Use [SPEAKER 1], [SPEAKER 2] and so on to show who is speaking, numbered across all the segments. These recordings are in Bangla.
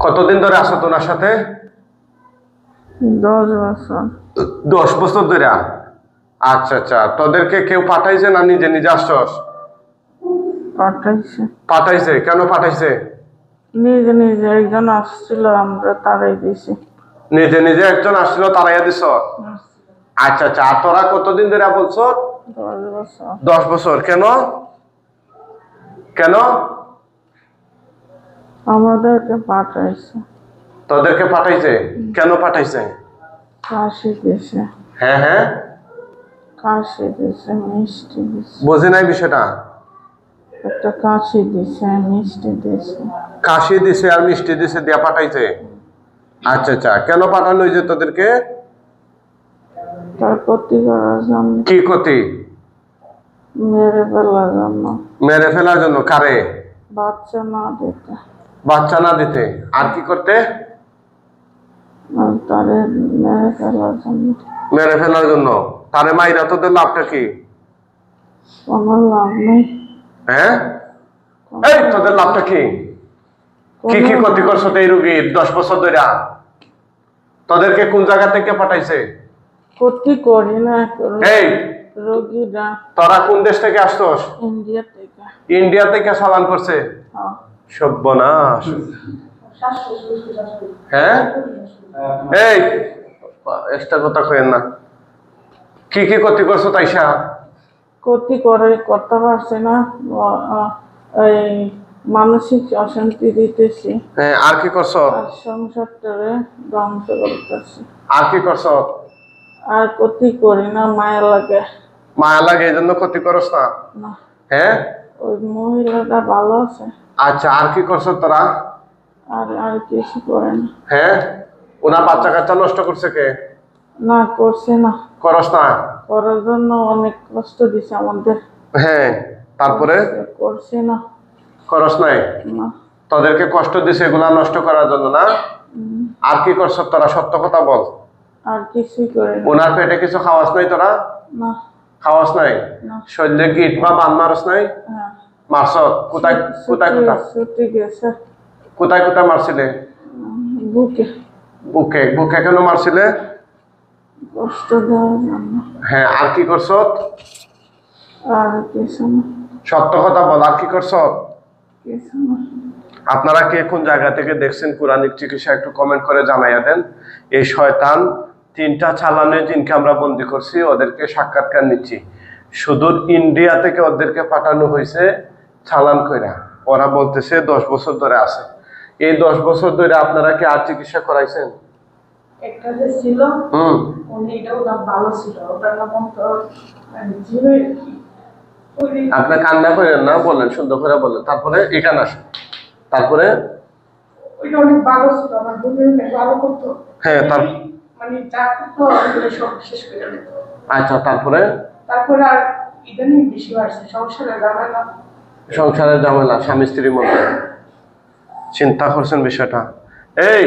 [SPEAKER 1] কতদিন ধরে আছো তোমার সাথে?
[SPEAKER 2] 10 বছর।
[SPEAKER 1] 10 বছর ধরে। আচ্ছা আচ্ছা, তোদেরকে কেউ পাঠাইছে না নিজে নিজে আসছস?
[SPEAKER 2] পাঠাইছে।
[SPEAKER 1] পাঠাইছে? কেন পাঠাইছে?
[SPEAKER 2] নিজে নিজে একজন আসছিল, আমরা তারাই দিছি।
[SPEAKER 1] নিজে নিজে একজন আসছিল, তারাইয়া দিছ? আচ্ছা আচ্ছা, আর তোরা কতদিন ধরে বলছো?
[SPEAKER 2] 10 বছর।
[SPEAKER 1] 10 বছর। কেন কেন?
[SPEAKER 2] আমাদেরকে পাঠাইছে।
[SPEAKER 1] তোদেরকে পাঠাইছে? কেন পাঠাইছে?
[SPEAKER 2] কাশি দিছে।
[SPEAKER 1] হ্যাঁ হ্যাঁ,
[SPEAKER 2] কাশি দিছে, মিষ্টি দিছে।
[SPEAKER 1] বুঝি নাই বিষয়টা।
[SPEAKER 2] একটা কাশি দিছে, মিষ্টি দিছে।
[SPEAKER 1] কাশি দিছে আর মিষ্টি দিছে দিয়া পাঠাইছে? আচ্ছা আচ্ছা, কেন পাঠানো হয়েছে তোদেরকে?
[SPEAKER 2] তার ক্ষতি করার জন্য।
[SPEAKER 1] কি ক্ষতি?
[SPEAKER 2] মেরে ফেলার জন্য।
[SPEAKER 1] মেরে ফেলার জন্য? কারে?
[SPEAKER 2] বাচ্চা না দিতে।
[SPEAKER 1] বাচ্চা না দিতে। আর কি করতে?
[SPEAKER 2] আর তারে মেরে ফেলার জন্য।
[SPEAKER 1] মেরে ফেলার জন্য। তারে মাইরা তোদের লাভটা কি?
[SPEAKER 2] কোনো লাভ নেই।
[SPEAKER 1] হ্যাঁ, এই তোদের লাভটা কি? কি কি ক্ষতি করছো এই রোগীর 10 বছর ধরে? তোদেরকে কোন জায়গা থেকে পাঠাইছে?
[SPEAKER 2] ক্ষতি করি না।
[SPEAKER 1] এই
[SPEAKER 2] রোগীরা
[SPEAKER 1] তোরা কোন দেশ থেকে আসছস?
[SPEAKER 2] ইন্ডিয়া থেকে।
[SPEAKER 1] ইন্ডিয়া থেকে চালান করছে?
[SPEAKER 2] হ্যাঁ।
[SPEAKER 1] সর্বনাশ। হ্যাঁ, এই এক্সট্রা কথা কইেন না। কি কি ক্ষতি করছো তাইসা?
[SPEAKER 2] ক্ষতি করতে পারছে না। এই মানসিক অশান্তি দিতেছি।
[SPEAKER 1] হ্যাঁ, আর কি করছো?
[SPEAKER 2] আর সংসারটারে ধ্বংস করতেছি।
[SPEAKER 1] আর কি করছো?
[SPEAKER 2] আর ক্ষতি করি না, মায়া লাগে।
[SPEAKER 1] মায়া লাগে এই জন্য ক্ষতি করস না?
[SPEAKER 2] না,
[SPEAKER 1] হ্যাঁ,
[SPEAKER 2] ওই মহিলাটা ভালো আছে।
[SPEAKER 1] আচ্ছা, আর কি করছো তোরা?
[SPEAKER 2] আর আর কিছু করে না।
[SPEAKER 1] হ্যাঁ, ওনার বাচ্চা কাচ্চা নষ্ট করছে কে?
[SPEAKER 2] না, করছে না।
[SPEAKER 1] করস না?
[SPEAKER 2] করার জন্য অনেক কষ্ট দিছে আমাদের।
[SPEAKER 1] হ্যাঁ, তারপরে?
[SPEAKER 2] করছে না।
[SPEAKER 1] করস নাই?
[SPEAKER 2] না।
[SPEAKER 1] তোদেরকে কষ্ট দিছে এগুলা নষ্ট করার জন্য না? আর কি করছো তোরা? সত্য কথা বল।
[SPEAKER 2] আর কিছুই করে না।
[SPEAKER 1] ওনার পেটে কিছু খাওয়াস নাই তোরা?
[SPEAKER 2] না।
[SPEAKER 1] খাওয়াস নাই?
[SPEAKER 2] না।
[SPEAKER 1] শরীরে গিট বা বান মারস নাই?
[SPEAKER 2] হ্যাঁ।
[SPEAKER 1] মারছ? কোথায় কোথায় কোথায়?
[SPEAKER 2] ছুটি গেছে।
[SPEAKER 1] কোথায় কোথায় মারছিলে?
[SPEAKER 2] বুকে।
[SPEAKER 1] বুকে? বুকে কেন মারছিলে?
[SPEAKER 2] কষ্ট দেওয়ার জন্য।
[SPEAKER 1] হ্যাঁ, আর কি করছ?
[SPEAKER 2] আর কিছু না।
[SPEAKER 1] সত্য কথা বল, আর কি করছ?
[SPEAKER 2] কিছু না।
[SPEAKER 1] আপনারা কে কোন জায়গা থেকে দেখছেন কোরআনিক চিকিৎসা একটু কমেন্ট করে জানাইয়া দেন। এই শয়তান 3টা চালানের দিনকে আমরা বন্দি করছি, ওদেরকে সাক্ষাৎকার নিচ্ছি। সুদূর ইন্ডিয়া থেকে ওদেরকে পাঠানো হয়েছে চালান কইরা। ওরা বলতেছে 10 বছর ধরে আছে। এই 10 বছর ধরে আপনারা কি আর চিকিৎসা করাইছেন?
[SPEAKER 2] একটা যে ছিল, উনি এটাও দাম ভালো ছিল, ওটার নাম তো জিরো।
[SPEAKER 1] আপনি কান্না করেন না, বলেন সুন্দর করে বলেন। তারপরে এখানে আসেন। তারপরে
[SPEAKER 2] ওইটা অনেক ভালো ছিল, আমার বোনের ভালো করতো।
[SPEAKER 1] হ্যাঁ,
[SPEAKER 2] মানে যা করতো ওগুলো সব শেষ করে দিত।
[SPEAKER 1] আচ্ছা, তারপরে?
[SPEAKER 2] তারপরে আর ইদানিং বেশি বাড়ছে সংসারের ঝামেলা।
[SPEAKER 1] সংসারের ঝামেলা, স্বামী স্ত্রীর মধ্যে। চিন্তা করছেন বিষয়টা? এই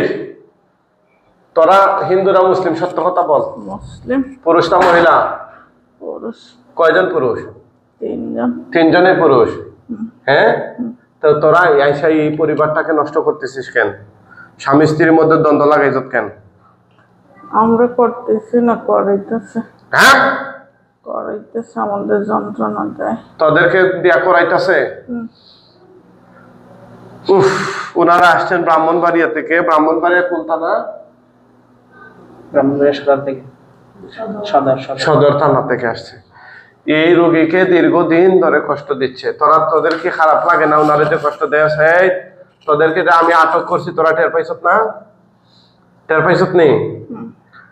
[SPEAKER 1] তোরা হিন্দুরা মুসলিম? সত্য কথা বল।
[SPEAKER 2] মুসলিম।
[SPEAKER 1] পুরুষ না মহিলা?
[SPEAKER 2] পুরুষ।
[SPEAKER 1] কয়জন পুরুষ?
[SPEAKER 2] 3জন।
[SPEAKER 1] 3জনই পুরুষ? হ্যাঁ, তো তোরা এই পরিবারটাকে নষ্ট করতেছিস কেন? স্বামী স্ত্রীর মধ্যে দ্বন্দ্ব লাগাইছ কেন?
[SPEAKER 2] আমরা করতেছি না, করাইতেছে।
[SPEAKER 1] হ্যাঁ,
[SPEAKER 2] করাইতেছে, আমাদের যন্ত্রণা দেয়।
[SPEAKER 1] তোদেরকে দিয়া করাইতেছে? উফ, ওনারা আসছেন ব্রাহ্মণবাড়িয়া থেকে। ব্রাহ্মণবাড়িয়া কোন থানা?
[SPEAKER 2] ব্রাহ্মণবাড়িয়া সদর থেকে।
[SPEAKER 1] সদর থানা থেকে আসছে। এই রোগীকে দীর্ঘদিন ধরে কষ্ট দিচ্ছে। তোদের কি খারাপ লাগে না ওনারে যে কষ্ট দেয়? তোদেরকে যে আমি আটক করছি, তোরা টের পাইছত না? টের পাইছত নি?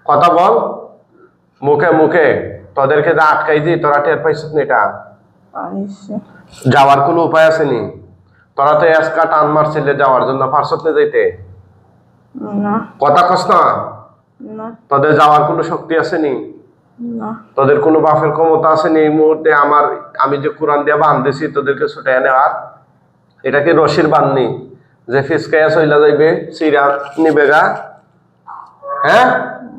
[SPEAKER 1] কথা বল মুখে মুখে। তোদেরকে যে আটকাইছি, তোরা টের পাইছত নি? এটা যাওয়ার কোনো উপায় আছে নি? তোরা তো এসকা টান মারছিলে যাওয়ার জন্য, পারছত না যাইতে? কথা কস না? তোদের যাওয়ার কোনো শক্তি আছে নি? তোদের কোনো বাপের ক্ষমতা আছে নি এই মুহূর্তে আমি যে কোরআন দিয়ে বাঁধতেছি তোদেরকে ছুটাইয়া নেওয়ার? এটা কি রশির বাননি যে ফিসকাইয়া চইলা যাইবে, সিরা নিবেগা? হ্যাঁ,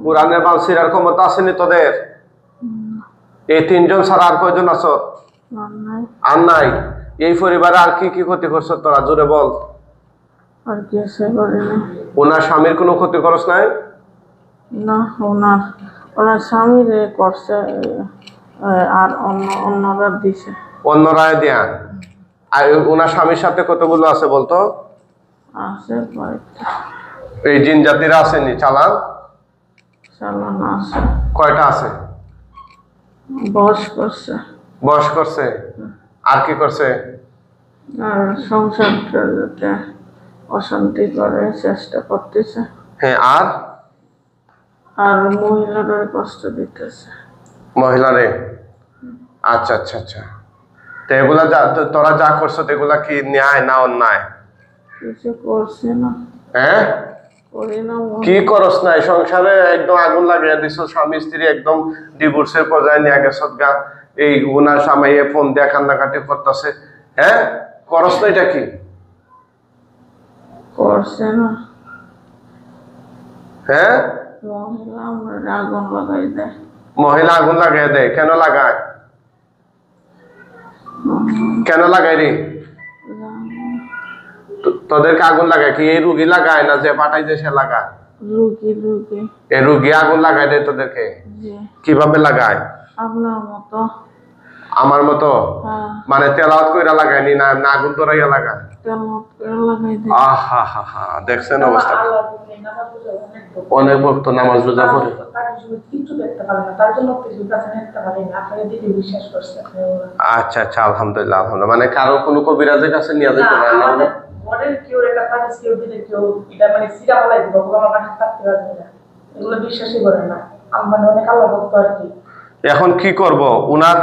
[SPEAKER 1] কোরআনের বান সিরার ক্ষমতা আছে নি তোদের? এই 3জন ছাড়া আর কয়জন আছো? আর নাই। এই পরিবারে আর কি কি ক্ষতি করছো তোরা? জোরে বল।
[SPEAKER 2] আর কিছু করিনি।
[SPEAKER 1] ওনার স্বামীর কোনো ক্ষতি খরচ নাই?
[SPEAKER 2] না, ওনার স্বামীরে করছে, আর অন্যরা দিছে।
[SPEAKER 1] অন্যরা দেয়া? আর ওনার স্বামীর সাথে কতগুলো আছে বলতো?
[SPEAKER 2] আছে কয়েকটা।
[SPEAKER 1] এই জিন জাতিরা আসেনি চালান
[SPEAKER 2] আছে।
[SPEAKER 1] কয়টা আছে?
[SPEAKER 2] বস করছে।
[SPEAKER 1] বস করছে, আর কি করছে?
[SPEAKER 2] আর সংসারটা যাতে অশান্তি করে চেষ্টা করতেছে।
[SPEAKER 1] হ্যাঁ, আর
[SPEAKER 2] মহিলারা কষ্ট দিতেছে।
[SPEAKER 1] মহিলারে? আচ্ছা আচ্ছা আচ্ছা। তো এগুলা তোরা যা করছো এগুলা কি ন্যায় না অন্যায়?
[SPEAKER 2] কিছু করছে না।
[SPEAKER 1] হ্যাঁ,
[SPEAKER 2] করি না।
[SPEAKER 1] কি করস নাই? সংসারে একদম আগুন লাগিয়ে দিছ, স্বামী স্ত্রী একদম ডিভোর্সের পর্যায়ে নিয়ে গেছ গা। এই উনার স্বামী ফোন দিয়ে কান্নাকাটি করতেছে। হ্যাঁ, করস না? এটা কি
[SPEAKER 2] করছে না?
[SPEAKER 1] হ্যাঁ,
[SPEAKER 2] মহিলা আমরা আগুন লাগাই দেয়।
[SPEAKER 1] মহিলা আগুন লাগাই দেয়? কেন লাগায়? কেন লাগাই রে? তোদেরকে আগুন লাগায় কি এই রুগী লাগায় না যে পাঠাইছে সে লাগায়?
[SPEAKER 2] রুগী
[SPEAKER 1] এই রুগী আগুন লাগাই দেয় তোদেরকে? কিভাবে লাগায়?
[SPEAKER 2] আপনার মতো।
[SPEAKER 1] আমার মতো? মানে তেলাওয়াত কইরা লাগায়নি না আগুন ধরাইয়া লাগায়? দেখছেন অবস্থা? অনেক ভক্ত নামাজ রোজা পড়ে। আচ্ছা আচ্ছা, আলহামদুলিল্লাহ আলহামদুলিল্লাহ। মানে কারো কোনো কবিরাজের কাছে নিয়ে যেতে পারে না? এখন কি করব? উনার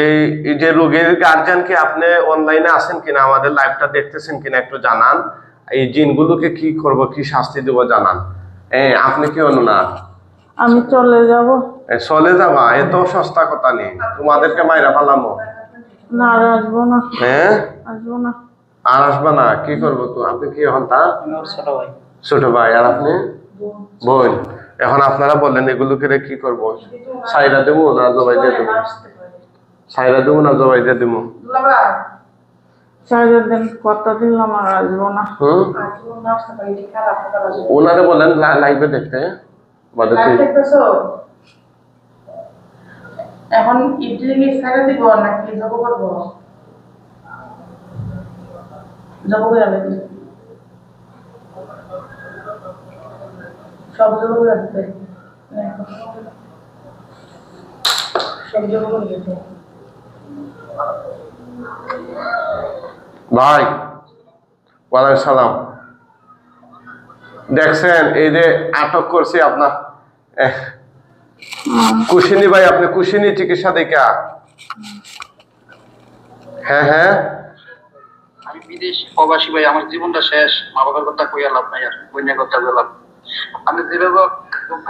[SPEAKER 1] এই যে রোগীর গার্জিয়ানকে আপনি অনলাইনে আছেন কিনা, আমাদের লাইভটা দেখতেছেন কিনা একটু জানান। এই জিনগুলোকে কি করব, কি শাস্তি দেব জানান। আপনি কি অনুনার?
[SPEAKER 2] আমি চলে যাব।
[SPEAKER 1] চলে যাবা? এত সস্তা কথা নেই, তোমাদেরকে মাইরা ফেলামো।
[SPEAKER 2] না, আর আসবো না।
[SPEAKER 1] হ্যাঁ,
[SPEAKER 2] আসবো না।
[SPEAKER 1] আর আসবা না? কি করবো তো? আপনি কি এখন তা ছোট ভাই, আর আপনি বোন। এখন আপনারা বললেন এগুলোকে কি করবো? সাইরা দেবো না জবাই দিয়ে দেবো? সাইরা দেবো না জবাই দিয়ে দেবো?
[SPEAKER 2] কথা দিলাম আর আসবো না।
[SPEAKER 1] ওনারে বলেন লাইভে দেখতে।
[SPEAKER 2] এখন ইডলি সাইরা দিব নাকি জব করবো? জব করে আমি সব জব করে দিতে। সব জব করে দিতে।
[SPEAKER 1] ভাই ওয়ালাইকুম সালাম। দেখছেন এই যে আটক করছি আপনার কুশিনী ভাই, আপনি কুশিনী চিকিৎসা দেখা? হ্যাঁ হ্যাঁ,
[SPEAKER 3] আমি বিদেশি প্রবাসী ভাই, আমার জীবনটা শেষ। মা বাবার কথা কই আলাপ নাই, আর বইনের কথা বললাম। আমি যেভাবে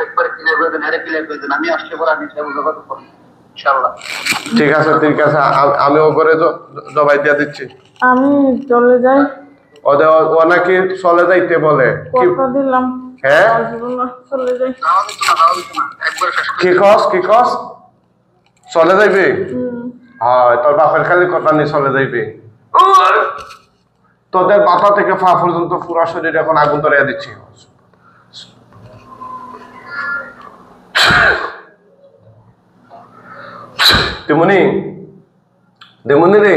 [SPEAKER 3] একবার ক্লিয়ার করে দেন, ক্লিয়ার করে দেন। আমি আসলে পরে আমি সেভাবে যোগাযোগ করবো ইনশাআল্লাহ।
[SPEAKER 1] ঠিক আছে ঠিক আছে, আমিও করে জবাই দিয়ে দিচ্ছি।
[SPEAKER 2] আমি চলে যাই।
[SPEAKER 1] ও নাকি চলে যাইতে বলে?
[SPEAKER 2] কথা দিলাম।
[SPEAKER 1] হ্যাঁ,
[SPEAKER 2] চলে যাই।
[SPEAKER 1] কি কস? চলে যাইবে? হয়, তোর বাপের খালি কথা নিয়ে চলে যাইবে। তোদের মাথা থেকে পা পর্যন্ত পুরো শরীর এখন আগুন ধরিয়ে দিচ্ছি। দেমনি রে,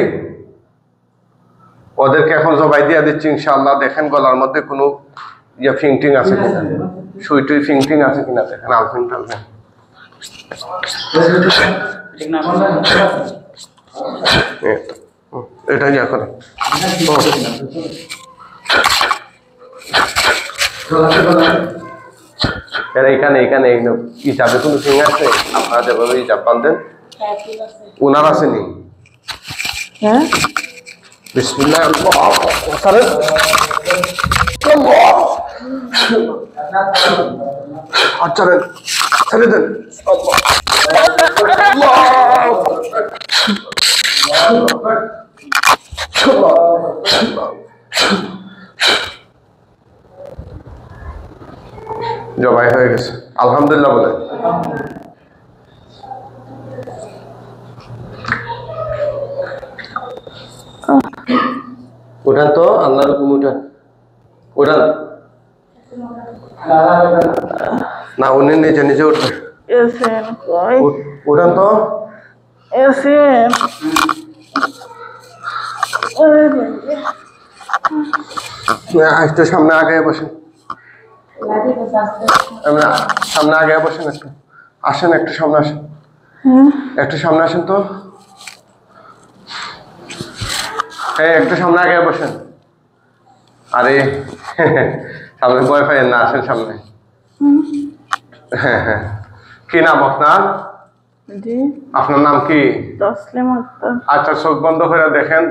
[SPEAKER 1] ওদেরকে এখন জবাই দিয়ে দিচ্ছি ইনশাআল্লাহ। দেখেন গলার মধ্যে কোনো ফিংটিং আছে কিনা, সুই টুই ফিংটিং আছে কিনা দেখেন। আলফিন টালফিন এটা ইয়া করে। এখানে হিসাবে কোনো ফিং আছে? আপনারা যেভাবে হিসাব বান্ধেন ওনার আসেনি?
[SPEAKER 2] হ্যাঁ,
[SPEAKER 1] বিসমিল্লাহ। আচ্ছা ছেড়ে দেন। জবাই হয়ে গেছে আলহামদুলিল্লাহ বলে। ওটা তো আল্লাহর হুকুম। না উনি নিজে নিজে উঠবে।
[SPEAKER 2] এসেন কই
[SPEAKER 1] উঠেন তো।
[SPEAKER 2] এসেন
[SPEAKER 1] একটু সামনে আগে বসেন, সামনে আগে বসেন, একটু আসেন, একটু সামনে আসেন, একটু সামনে আসেন তো। হ্যাঁ একটু সামনে আগে বসেন। আরে সামনে ভয় পাইয়েন না, আসেন সামনে। হ্যাঁ হ্যাঁ, কি নাম আপনার?
[SPEAKER 2] জি
[SPEAKER 1] আপনার নাম কি?
[SPEAKER 2] তসলিমা আক্তার।
[SPEAKER 1] আচ্ছা চোখ বন্ধ করে দেখেন,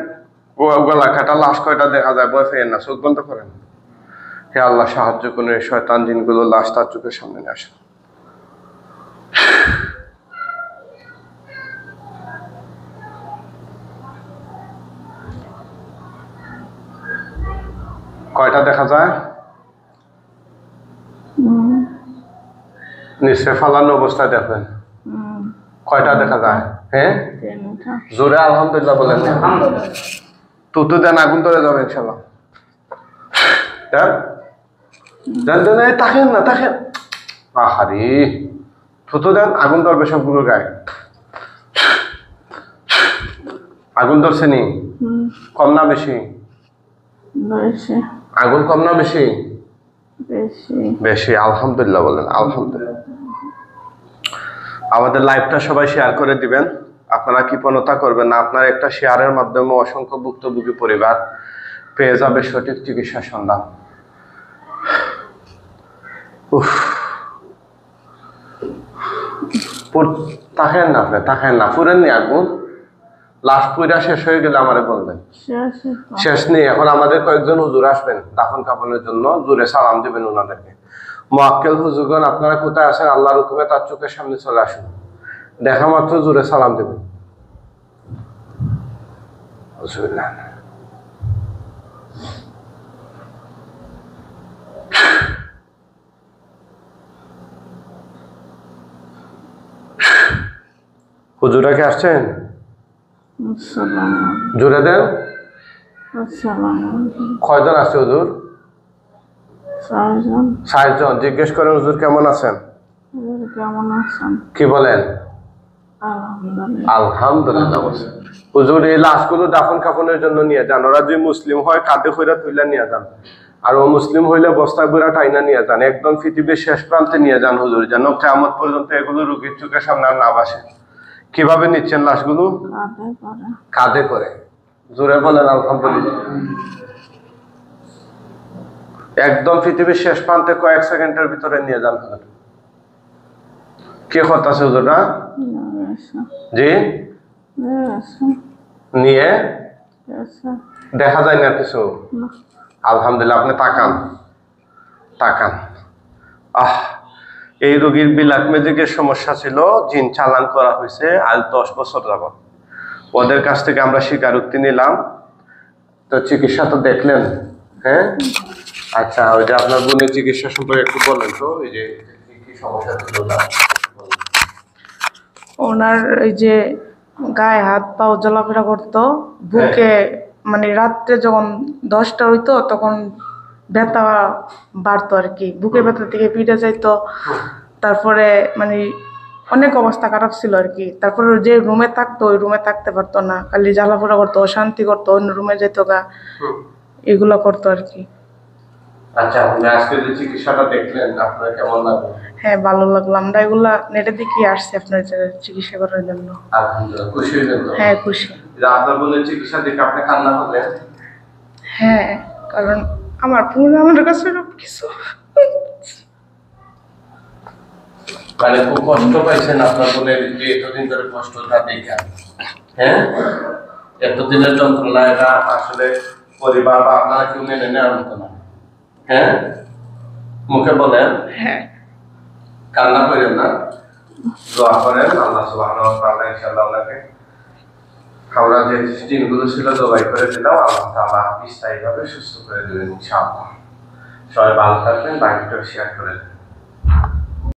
[SPEAKER 1] গলা কাটা লাশ কয়টা দেখা যায়, ভয় পাইয়েন না, চোখ বন্ধ করেন। হে আল্লাহ সাহায্য করুন, এই শয়তান জিনগুলো লাশ তার চোখের সামনে নিয়ে আসেন। কয়টা দেখা যায়? নিশ্চয় ফালানো অবস্থায় দেখবেন। কয়টা দেখা যায়? হ্যাঁ জোরে আলহামদুলিল্লাহ বলেন। তুতু দেন, আগুন ধরে যাবে ইনশাল্লাহ। তাকেন না, তাকেন। আহারি, থুতু দেন, আগুন ধরবে সবগুলো গায়ে। আগুন ধরছে নি? কম না বেশি? আগুন কম না বেশি? বেশি। আলহামদুলিল্লাহ বলেন, আলহামদুলিল্লাহ। আমাদের লাইভটা সবাই শেয়ার করে দিবেন। আপনারা কৃপণতা করবেন না, আপনার একটা শেয়ারের মাধ্যমে অসংখ্য ভুক্তভোগী পরিবার পেয়ে যাবে সঠিক চিকিৎসা সন্ধান। তাকেন না আপনি, তাকেন না, পুরেননি আগুন। লাস্ট পুরা শেষ হয়ে গেলে আমারে বলবেন। শেষ নেই, এখন আমাদের কয়েকজন হুজুর আসবেন দাফন কাফনের জন্য, জোরে সালাম দিবেন ওনাদেরকে। মুআক্কেল হুজুরগণ আপনারা কোথায় আছেন, আল্লাহর হুকুমে তার চোখের সামনে চলে আসুন, দেখা মাত্র জোরে সালাম দিবেন। হুজুরা কি আসছেন? জোরে দেন। কয়জন আছে হুজুর? 6 জন। জিজ্ঞেস করেন হুজুর কেমন আছেন? কি বলেন? আলহামদুলিল্লাহ বলছেন। হুজুর এই লাশগুলো দাফন কাফনের জন্য নিয়ে যান, ওরা যদি মুসলিম হয় কাঁধে কইরা তুইলা নিয়ে যান, আর ও মুসলিম হইলে বস্তায় বুড়া টাইনা নিয়ে যান, একদম পৃথিবীর শেষ প্রান্তে নিয়ে যান হুজুর, যেন কিয়ামত পর্যন্ত এগুলো রোগীর চোখের সামনে আর না ভাসে। কিভাবে নিচ্ছেন লাশগুলো? কাঁধে করে। জোরে বলেন আলহামদুলিল্লাহ। একদম পৃথিবীর শেষ প্রান্তে কয়েক সেকেন্ডের ভিতরে নিয়ে যান হুজুর। কে করতেছে হুজুররা? জি নিয়ে দেখা যায় না কিছু? আলহামদুলিল্লাহ। আপনি তাকান, তাকান। এই রোগীর বিলাক ম্যাজিকের সমস্যা ছিল, জিন চালান করা হয়েছে আজ 10 বছর যাবত। ওদের কাছ থেকে আমরা স্বীকারোক্তি নিলাম, তো চিকিৎসা তো দেখলেন। হ্যাঁ আচ্ছা, ওই যে আপনার বোনের চিকিৎসা সম্পর্কে একটু বলেন তো, এই যে কি সমস্যা ছিল তার?
[SPEAKER 2] ওনার এই যে গায়ে হাত পাও জ্বলাফেরা করতো, বুকে মানে রাত্রে যখন 10টা হইতো তখন ব্যথা বাড়তো আর কি, বুকে ব্যথা থেকে পিঠে যাইতো। তারপরে মানে অনেক অবস্থা খারাপ ছিল আর কি। তারপরে যে রুমে থাকতো ওই রুমে থাকতে পারতো না, খালি জ্বালাফোড়া করতো, অশান্তি করতো, অন্য রুমে যেত গা, এগুলো করতো আর কি।
[SPEAKER 1] আচ্ছা, আপনি আজকে যে চিকিৎসাটা দেখলেন আপনার কেমন লাগলো?
[SPEAKER 2] হ্যাঁ ভালো লাগলো। আমরা এগুলা নেটে দেখে আসছি আপনার চিকিৎসা করার জন্য।
[SPEAKER 1] আলহামদুলিল্লাহ, খুশি হলেন?
[SPEAKER 2] হ্যাঁ খুশি।
[SPEAKER 1] আপনার বোনের চিকিৎসা দেখে আপনি কান্না করলেন?
[SPEAKER 2] হ্যাঁ, কারণ আমার বোন আমার কাছে কিছু
[SPEAKER 1] মানে খুব কষ্ট পাইছেন আপনার বোনের, যে এতদিন ধরে কষ্টটা দেখা। হ্যাঁ, এতদিনের যন্ত্রণা এটা আসলে পরিবার বা আপনারা কেউ মেনে নেওয়ার মতো না। হ্যাঁ, মুখে বলেন।
[SPEAKER 2] হ্যাঁ,
[SPEAKER 1] কান্না করেন না, দোয়া করেন আল্লাহ সুবহানাহু ওয়া তাআলা ইনশাআল্লাহ আপনাকে, আমরা যে জিনগুলো ছিল জবাই করে দিলাম, আল্লাহ তাআলা স্থায়ীভাবে সুস্থ করে দেবেন ইনশাআল্লাহ। সবাই ভালো থাকবেন, বাকিটা শেয়ার করে